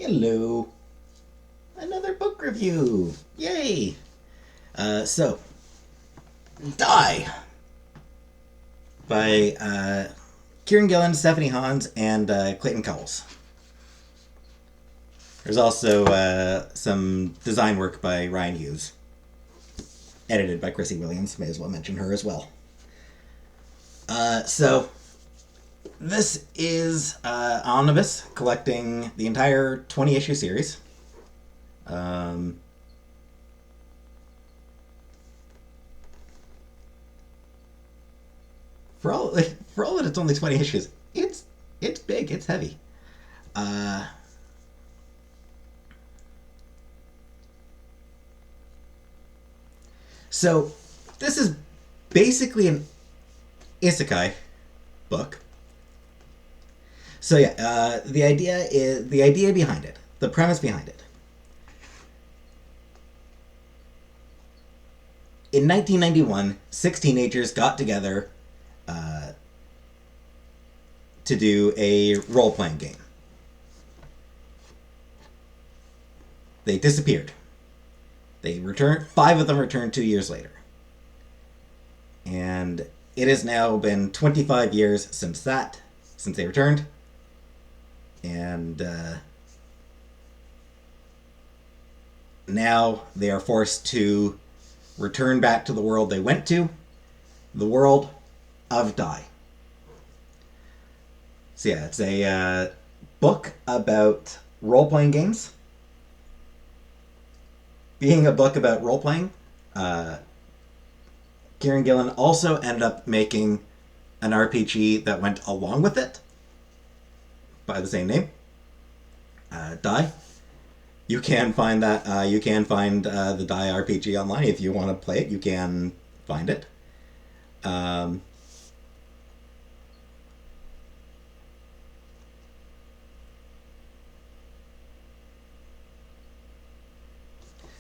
Hello. Another book review. Yay. So, Die by Kieron Gillen, Stephanie Hans, and Clayton Cowles. There's also some design work by Ryan Hughes, edited by Chrissy Williams. May as well mention her as well. So, this is Omnibus collecting the entire 20 issue series. Um, for all that it's only 20 issues, it's big, it's heavy. Uh, so this is basically an isekai book. So yeah, the idea behind it, the premise behind it. In 1991, six teenagers got together uh, to do a role playing game. They disappeared. They returned. Five of them returned 2 years later, and it has now been 25 years since they returned, and now they are forced to return back to the world they went to, the world of Die. So yeah, it's a book about role playing games. Being a book about role playing, Kieron Gillen also ended up making an RPG that went along with it by the same name, Die. You can find that. You can find the Die RPG online if you want to play it. You can find it. Um,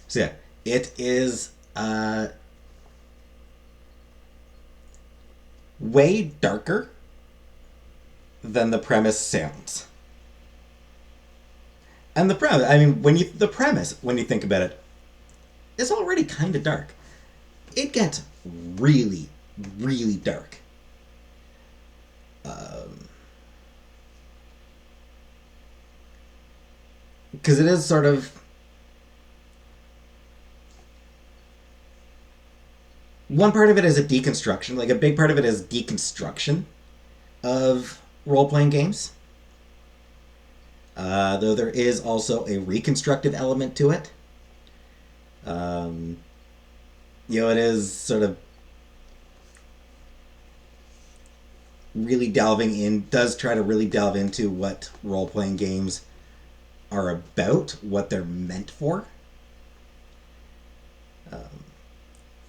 so yeah, it is way darker than the premise sounds. And the premise, I mean, when you think about it, is already kind of dark. It gets really, really dark. Because it is sort of one part of it is a deconstruction, like a big part of it is deconstruction of role playing games. Though there is also a reconstructive element to it. Um, it is sort of really delving in, does try to really delve into what role playing games are about, what they're meant for.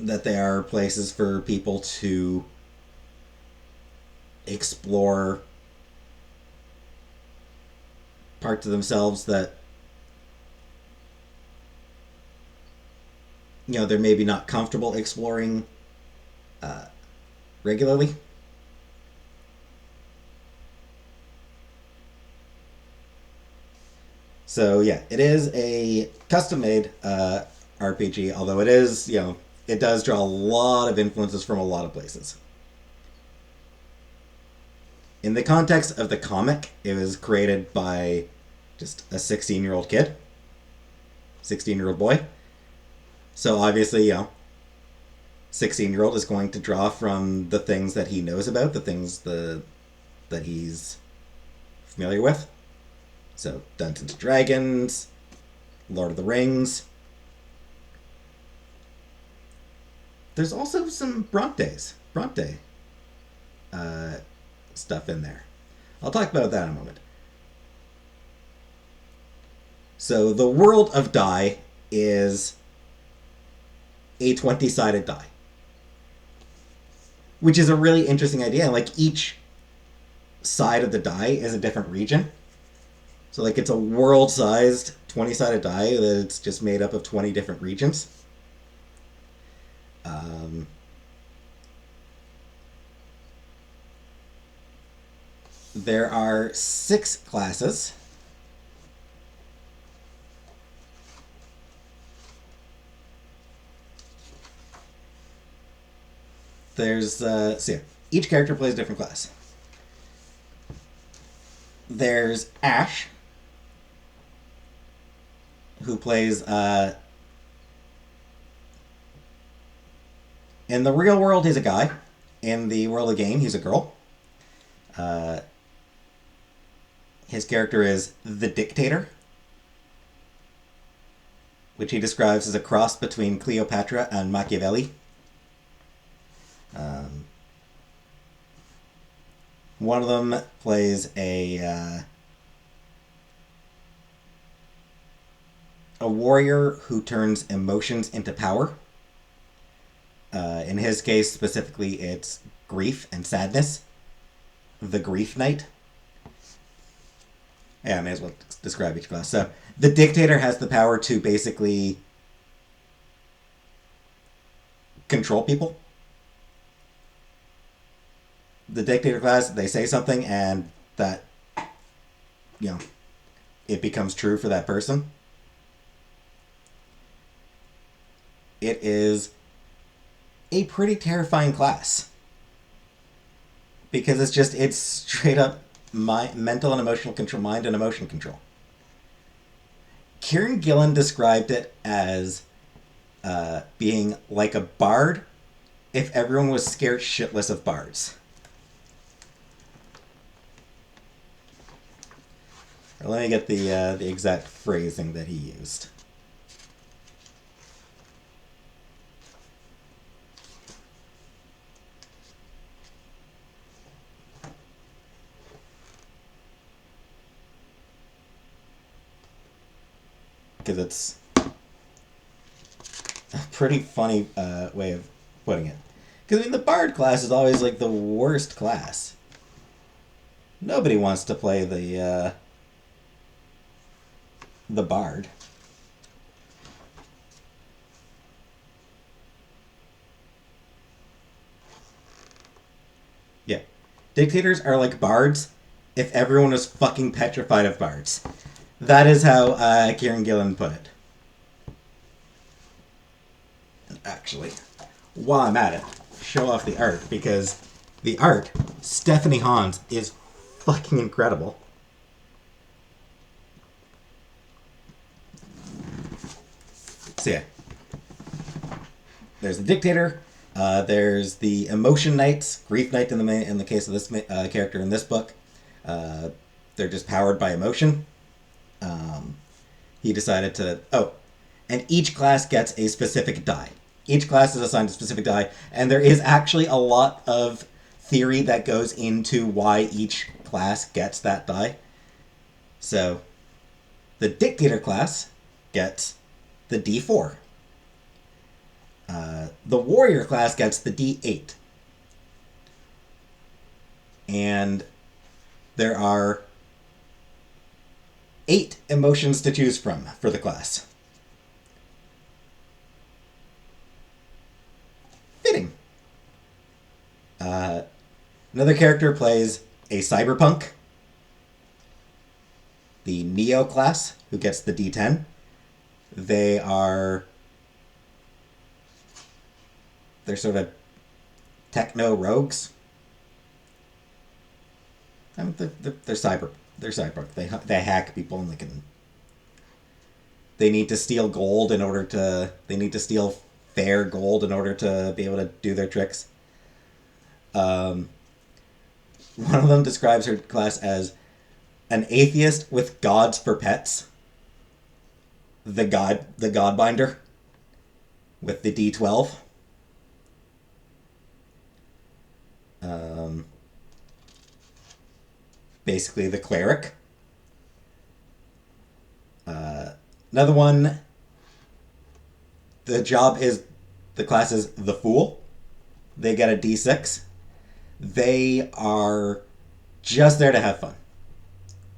That they are places for people to explore parts of themselves that they're maybe not comfortable exploring uh, regularly. So yeah, it is a custom-made RPG, although it is it does draw a lot of influences from a lot of places. In the context of the comic, it was created by just a 16-year-old kid, 16-year-old boy. So obviously, 16-year-old is going to draw from the things that he knows about, the things that he's familiar with. So Dungeons and Dragons, Lord of the Rings. There's also some Bronte uh, stuff in there. I'll talk about that in a moment. So the world of Die is a 20-sided die, which is a really interesting idea. Like each side of the die is a different region. So like it's a world-sized 20-sided die that's just made up of 20 different regions. Um, there are 6 classes. each character plays a different class. There's Ash, who plays in the real world he's a guy. In the world of the game, he's a girl. His character is the Dictator, which he describes as a cross between Cleopatra and Machiavelli. One of them plays a warrior who turns emotions into power. In his case, specifically, it's grief and sadness. The Grief Knight. Yeah, I may as well describe each class. So, the Dictator has the power to basically control people. The Dictator class, they say something and that, it becomes true for that person. It is a pretty terrifying class. Because it's straight up mental and emotional control, mind and emotion control. Kieron Gillen described it as being like a bard if everyone was scared shitless of bards. Let me get the exact phrasing that he used. Because it's a pretty funny way of putting it. Because, the Bard class is always, the worst class. Nobody wants to play the Bard. Yeah. Dictators are like bards if everyone was fucking petrified of bards. That is how Kieron Gillen put it. Actually, while I'm at it, show off the art, because the art, Stephanie Hans, is fucking incredible. So yeah, there's the Dictator. There's the Emotion Knights, Grief Knight in the case of this character in this book. They're just powered by emotion. He decided to... Oh, and each class gets a specific die. Each class is assigned a specific die, and there is actually a lot of theory that goes into why each class gets that die. So, the Dictator class gets the D4. The Warrior class gets the D8. And there are 8 emotions to choose from for the class. Fitting. Another character plays a cyberpunk. The Neo class, who gets the D10. They're sort of techno rogues. They're cyberpunk. They hack people, and they need to steal gold in order to... They need to steal fair gold in order to be able to do their tricks. One of them describes her class as an atheist with gods for pets. The Godbinder with the D12. Basically the cleric. Another one, the class is the Fool. They get a D6. They are just there to have fun.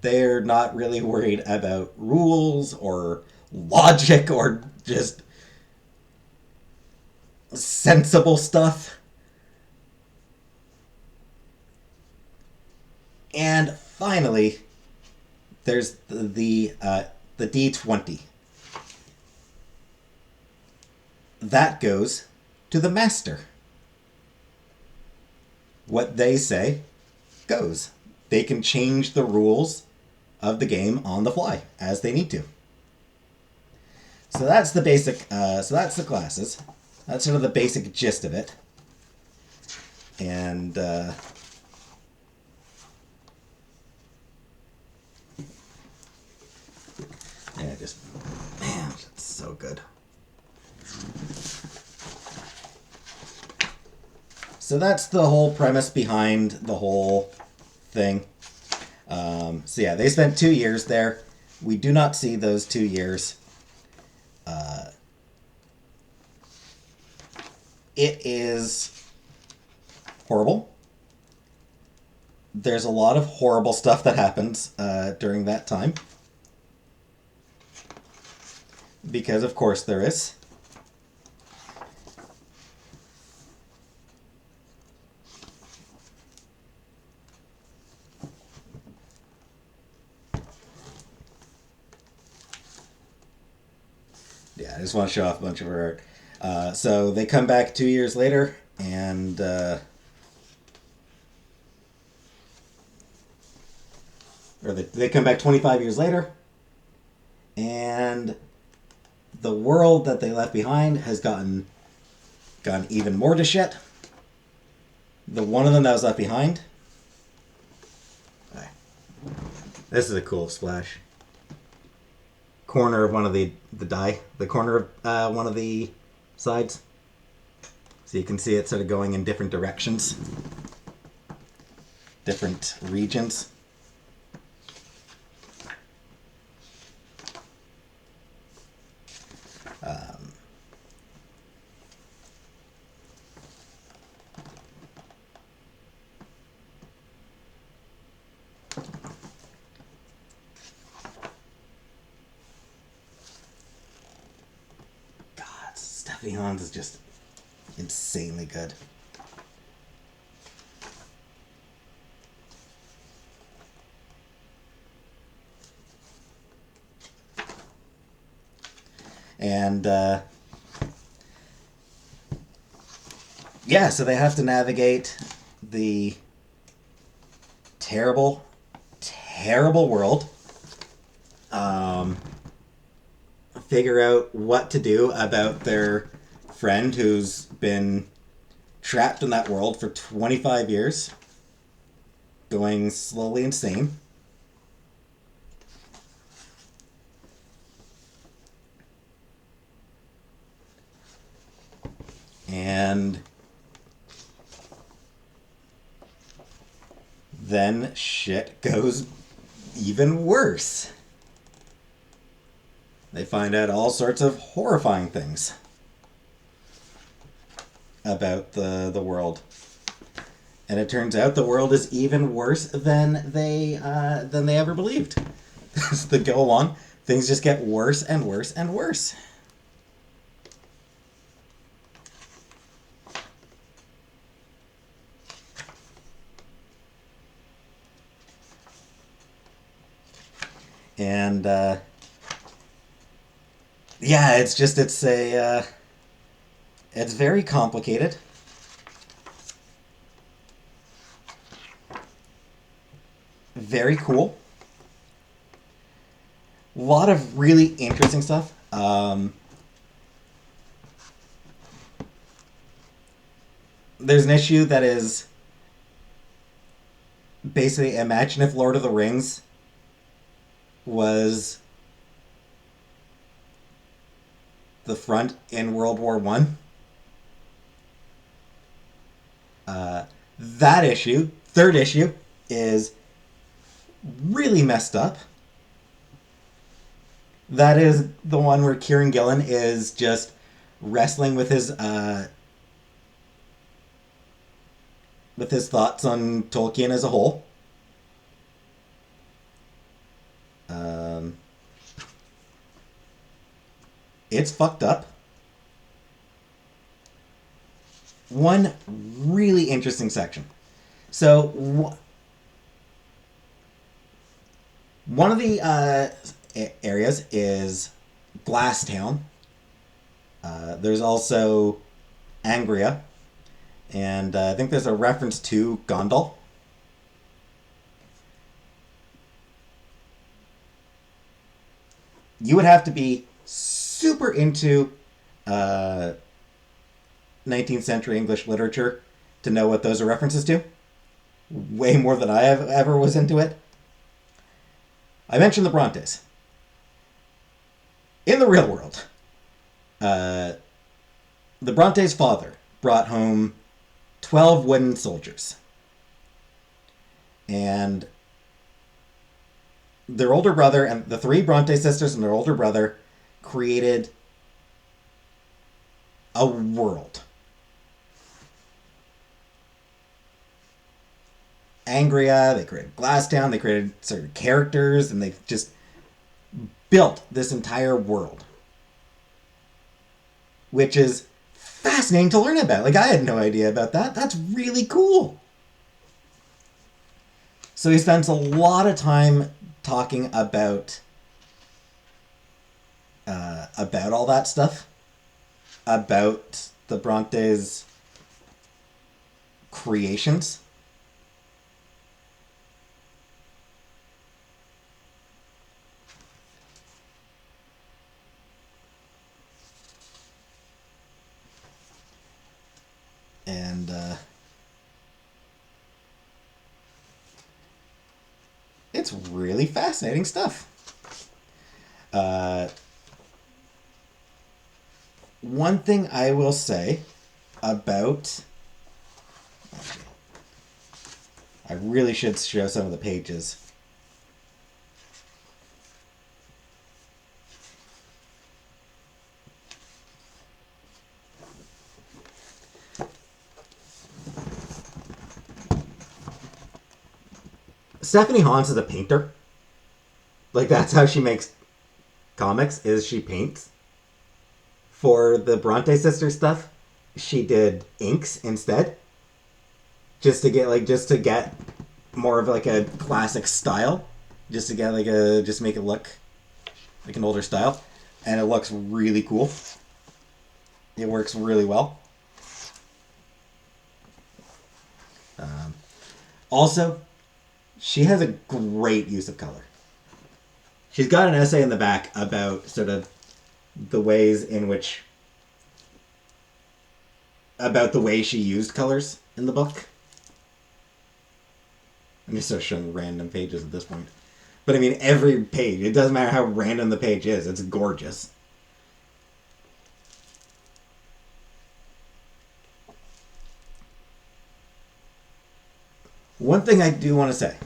They're not really worried about rules or logic or just sensible stuff. And finally, there's the D20. That goes to the Master. what they say goes. They can change the rules of the game on the fly as they need to. So that's the basic. So that's the classes. That's sort of the basic gist of it. And yeah, just man, it's so good. So that's the whole premise behind the whole thing. So yeah, they spent 2 years there. We do not see those 2 years. It is horrible. There's a lot of horrible stuff that happens during that time. Because of course there is. Yeah, I just want to show off a bunch of her art. So they come back 2 years later, and or they come back 25 years later, and the world that they left behind has gotten even more to shit. The one of them that was left behind. This is a cool splash. Corner of one of the die, the corner of one of the sides. So you can see it sort of going in different directions, different regions. Stephanie Hans is just insanely good. And yeah, so they have to navigate the terrible, terrible world. Figure out what to do about their friend who's been trapped in that world for 25 years, going slowly insane. And then shit goes even worse. They find out all sorts of horrifying things about the world. And it turns out the world is even worse than they ever believed. As they go along, things just get worse and worse and worse. And yeah, it's very complicated. Very cool. A lot of really interesting stuff. There's an issue that is basically, imagine if Lord of the Rings was the front in World War One. That issue, third issue, is really messed up. That is the one where Kieron Gillen is just wrestling with his thoughts on Tolkien as a whole. It's fucked up. One really interesting section. So, one of the areas is Glasstown. There's also Angria. And I think there's a reference to Gondal. You would have to be super into uh, 19th century English literature to know what those are references to. Way more than I ever was into it. I mentioned the Brontes. In the real world, the Brontes' father brought home 12 wooden soldiers. And their older brother, and the three Bronte sisters and their older brother, created a world. Angria, they created Glasstown, they created certain characters, and they just built this entire world. Which is fascinating to learn about. Like, I had no idea about that. That's really cool. So he spends a lot of time talking about all that stuff, about the Brontes' creations. And it's really fascinating stuff. One thing I will say about... I really should show some of the pages. Stephanie Hans is a painter. Like, that's how she makes comics, is she paints. For the Bronte sisters stuff, she did inks instead. Just to get more of like a classic style. Just to get just make it look like an older style. And it looks really cool. It works really well. Also, she has a great use of color. She's got an essay in the back about sort of the ways in which... about the way she used colors in the book. I'm just sort of showing random pages at this point. But I mean, every page, it doesn't matter how random the page is, it's gorgeous. One thing I do want to say.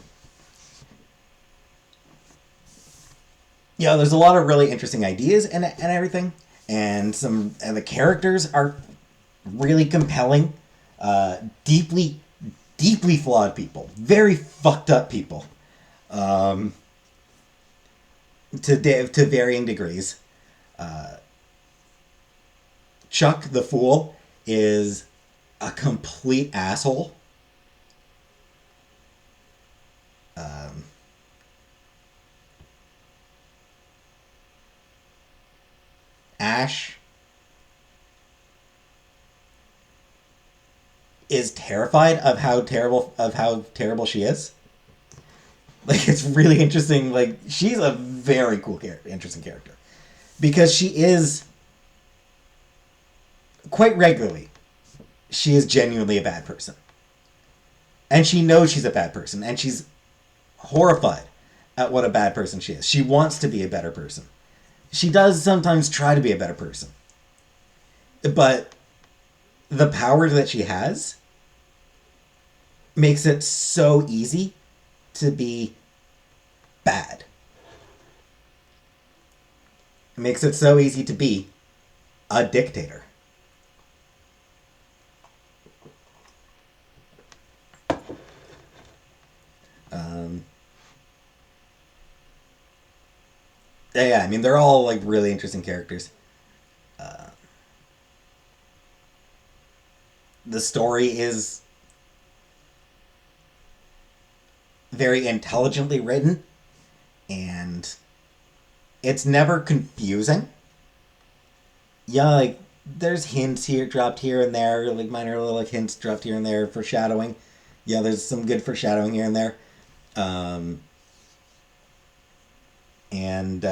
Yeah, there's a lot of really interesting ideas and everything. And the characters are really compelling. Deeply flawed people. Very fucked up people. To varying degrees. Chuck the Fool is a complete asshole. Ash is terrified of how terrible she is. Like, it's really interesting. Like, she's a very cool interesting character. Because she is, quite regularly, she is genuinely a bad person. And she knows she's a bad person. And she's horrified at what a bad person she is. She wants to be a better person. She does sometimes try to be a better person. But the power that she has makes it so easy to be bad. It makes it so easy to be a dictator. Yeah, I mean, they're all like really interesting characters. The story is very intelligently written, and it's never confusing. Yeah, like, there's hints here dropped here and there, like minor little like hints dropped here and there, foreshadowing. Yeah, there's some good foreshadowing here and there. Um, and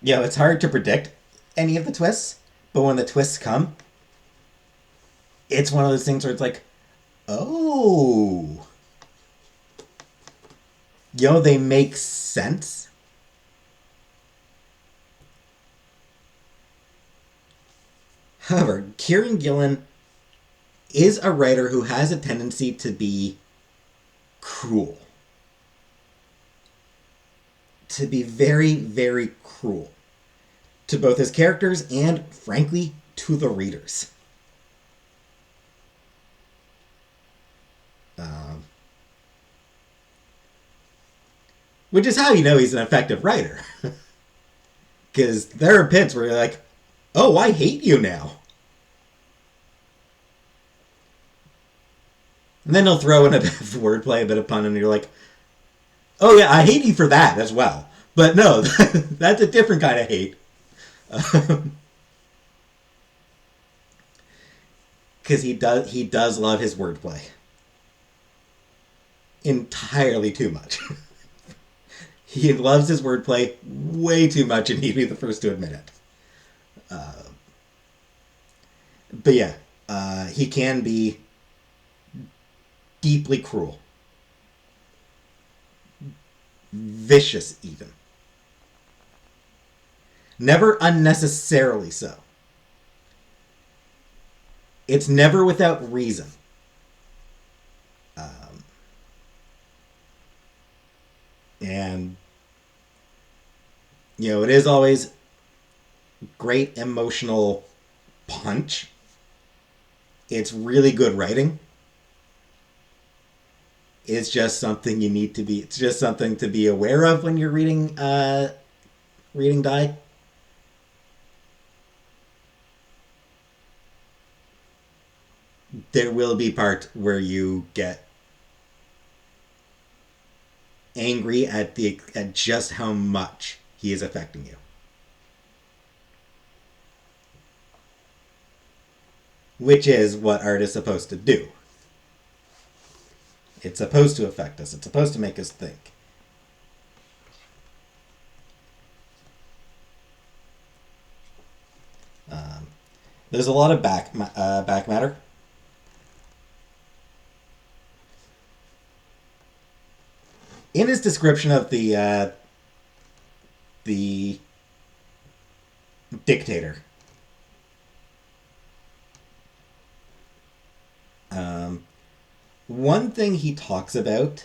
it's hard to predict any of the twists, but when the twists come, it's one of those things where it's like, oh, they make sense. However, Kieron Gillen is a writer who has a tendency to be cruel. To be very, very cruel. To both his characters and, frankly, to the readers. Which is how you know he's an effective writer. Because there are bits where you're like, oh, I hate you now. And then he'll throw in a bit of wordplay, a bit of pun, and you're like, oh yeah, I hate you for that as well. But no, that's a different kind of hate. Because he does love his wordplay. Entirely too much. He loves his wordplay way too much, and he'd be the first to admit it. But yeah, he can be deeply cruel. Vicious, even. Never unnecessarily so. It's never without reason. And, it is always great emotional punch. It's really good writing. It's just something it's just something to be aware of when you're reading Die. There will be parts where you get angry at just how much he is affecting you. Which is what art is supposed to do. It's supposed to affect us. It's supposed to make us think. There's a lot of back matter. In his description of the dictator, one thing he talks about,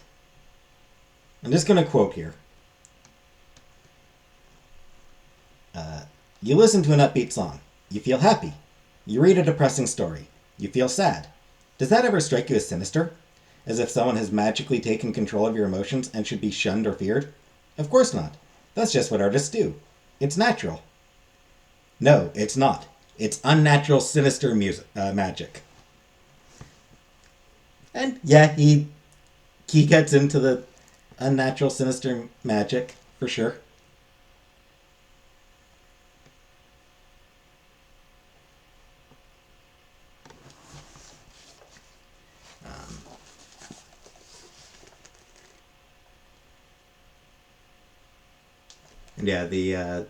I'm just going to quote here. You listen to an upbeat song. You feel happy. You read a depressing story. You feel sad. Does that ever strike you as sinister? As if someone has magically taken control of your emotions and should be shunned or feared? Of course not. That's just what artists do. It's natural. No, it's not. It's unnatural, sinister magic. And yeah, he gets into the unnatural, sinister magic, for sure. And yeah,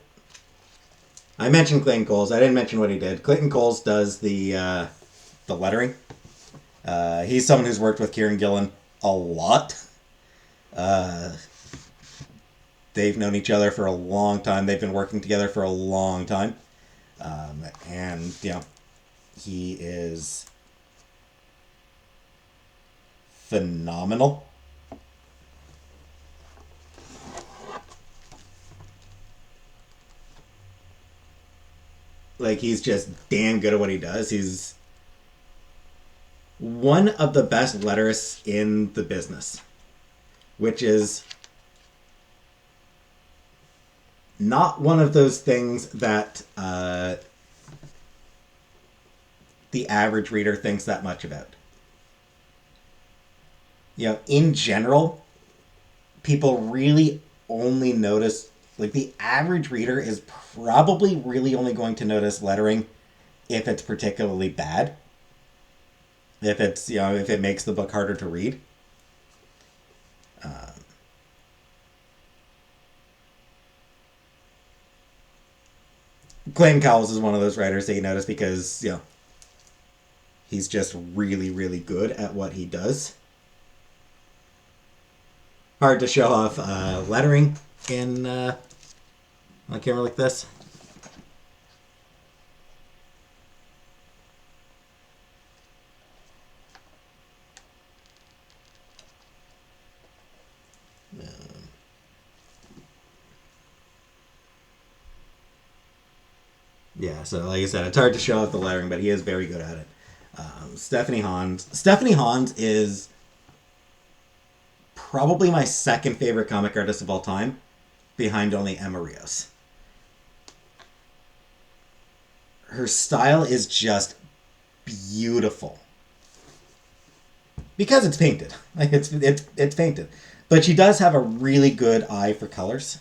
I mentioned Clayton Cowles. I didn't mention what he did. Clayton Cowles does the lettering. He's someone who's worked with Kieron Gillen a lot. They've known each other for a long time. They've been working together for a long time. And, he is phenomenal. Like, he's just damn good at what he does. He's one of the best letterists in the business, which is not one of those things that the average reader thinks that much about. In general, people really only notice, like, the average reader is probably really only going to notice lettering if it's particularly bad. If it's, if it makes the book harder to read. Clayton Cowles is one of those writers that you notice because, he's just really, really good at what he does. Hard to show off lettering in on a camera like this. Yeah, so like I said, it's hard to show off the lettering, but he is very good at it. Stephanie Hans. Stephanie Hans is probably my second favorite comic artist of all time, behind only Emma Rios. Her style is just beautiful because it's painted. Like it's painted, but she does have a really good eye for colors.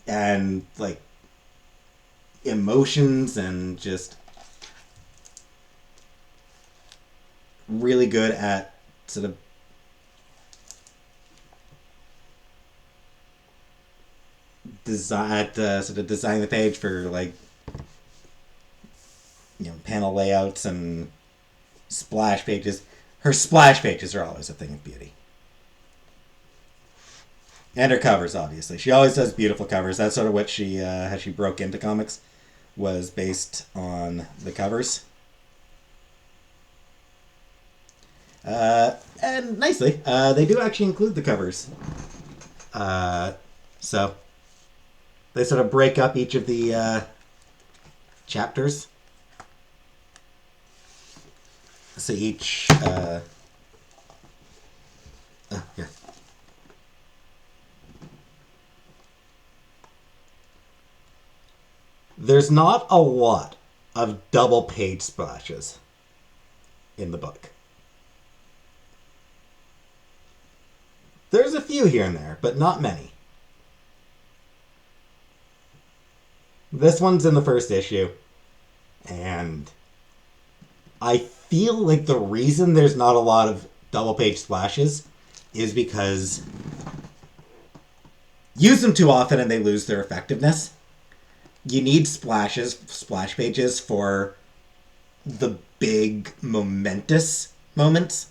And like emotions and just really good at sort of designing the page for like panel layouts and splash pages. Her splash pages are always a thing of beauty. And her covers, obviously. She always does beautiful covers. That's sort of what she how she broke into comics, was based on the covers. And nicely, they do actually include the covers. So they sort of break up each of the chapters. So each, yeah. There's not a lot of double page splashes in the book. There's a few here and there, but not many. This one's in the first issue, and I feel like the reason there's not a lot of double page splashes is because use them too often and they lose their effectiveness. You need splash pages for the big momentous moments.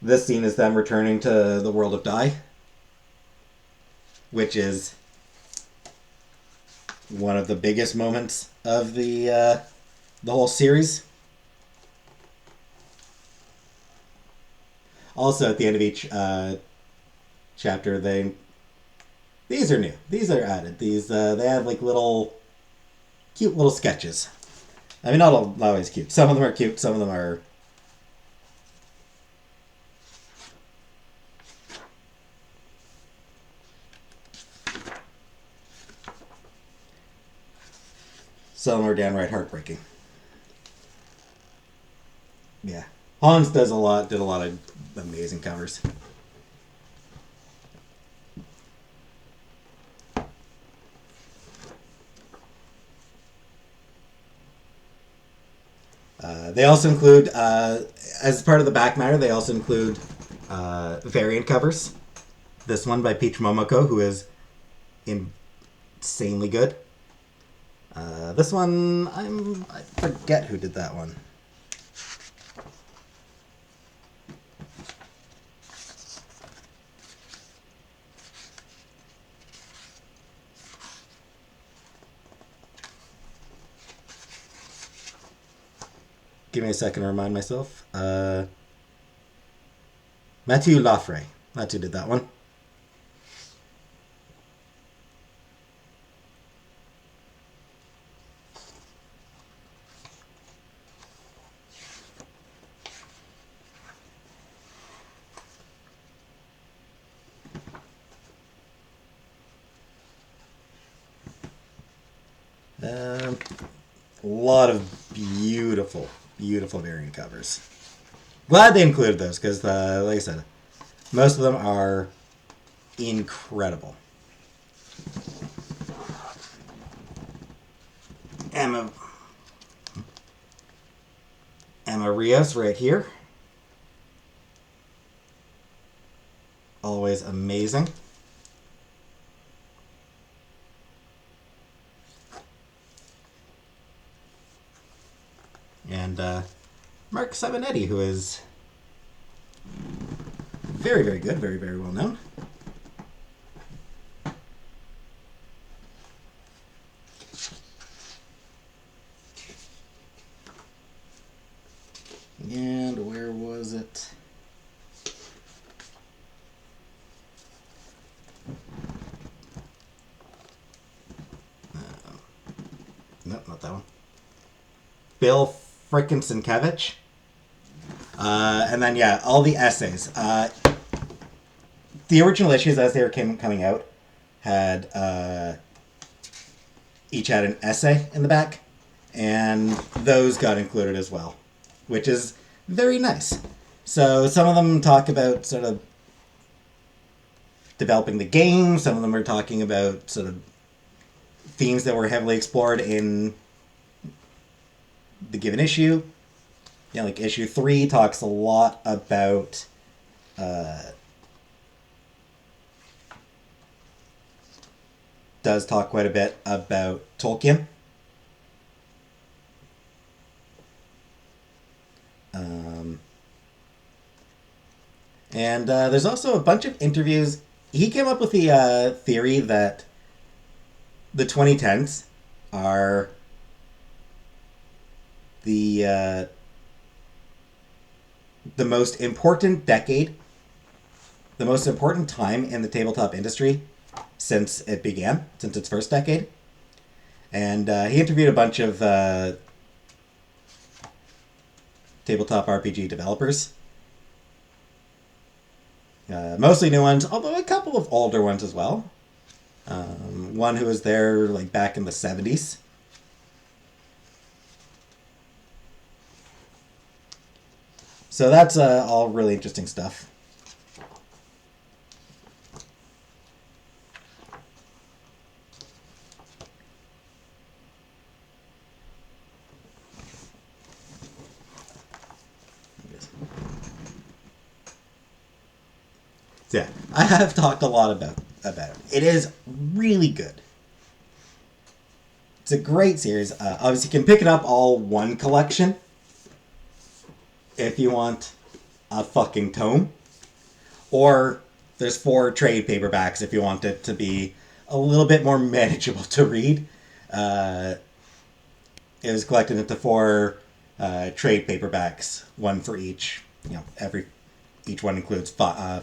This scene is them returning to the world of Dai, which is one of the biggest moments of the whole series. Also, at the end of each chapter, these are new. These are added. These they add like cute little sketches. I mean, not always cute. Some of them are cute. Some of them are. Some are downright heartbreaking. Yeah, Hans did a lot of amazing covers. They also include, as part of the back matter, they also include variant covers. This one by Peach Momoko, who is insanely good. This one, I forget who did that one. Give me a second to remind myself. Mathieu Laffray. That's who did that one. A lot of beautiful, beautiful variant covers. Glad they included those because, like I said, most of them are incredible. Emma Rios right here. Always amazing. And Mark Simonetti, who is very, very good, very, very well known. And where was it? Nope, not that one. Bill Frickinson-Kevich. And then, yeah, all the essays. The original issues, as they were coming out, had each had an essay in the back, and those got included as well, which is very nice. So some of them talk about sort of developing the game. Some of them are talking about sort of themes that were heavily explored in the given issue. Yeah, like issue 3 talks a lot about does talk quite a bit about Tolkien. And there's also a bunch of interviews. He came up with the theory that the 2010s are the most important decade, the most important time in the tabletop industry since it began, since its first decade. And he interviewed a bunch of tabletop RPG developers. Mostly new ones, although a couple of older ones as well. One who was there like back in the 70s. So that's all really interesting stuff. So yeah, I have talked a lot about it. It is really good. It's a great series. Obviously, you can pick it up all one collection if you want a fucking tome. Or there's 4 trade paperbacks if you want it to be a little bit more manageable to read. It was collected into 4 trade paperbacks, one for each. You know, each one includes 5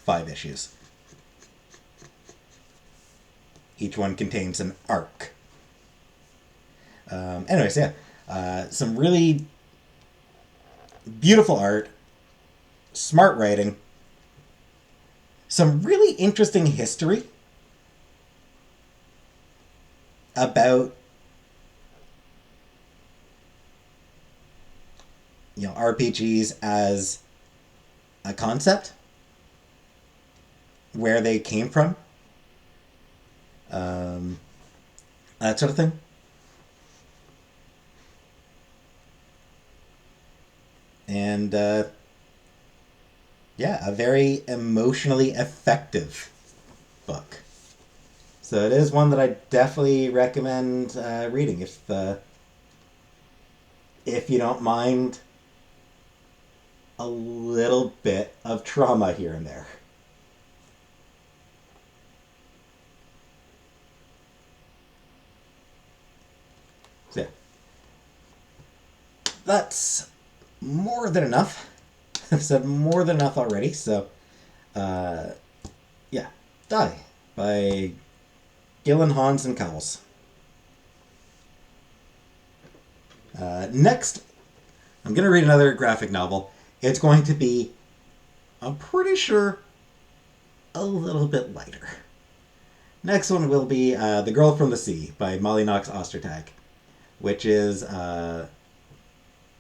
issues. Each one contains an arc. Anyways, yeah. Some really beautiful art, smart writing, some really interesting history about, you know, RPGs as a concept, where they came from, that sort of thing. And yeah, a very emotionally effective book. So it is one that I definitely recommend reading if you don't mind a little bit of trauma here and there. So yeah, that's more than enough. I've said more than enough already. So, yeah, Die by Gillen, Hans, and Cowles. Next, I'm going to read another graphic novel. It's going to be, I'm pretty sure, a little bit lighter. Next one will be The Girl from the Sea by Molly Knox Ostertag. which is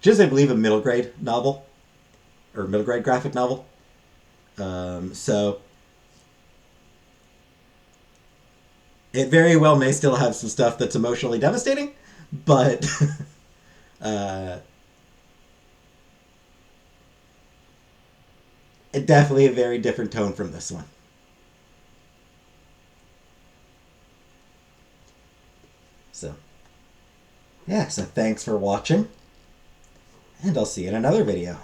just, I believe, a middle grade novel, or middle grade graphic novel. So it very well may still have some stuff that's emotionally devastating, but it definitely a very different tone from this one. So, yeah, so thanks for watching, and I'll see you in another video.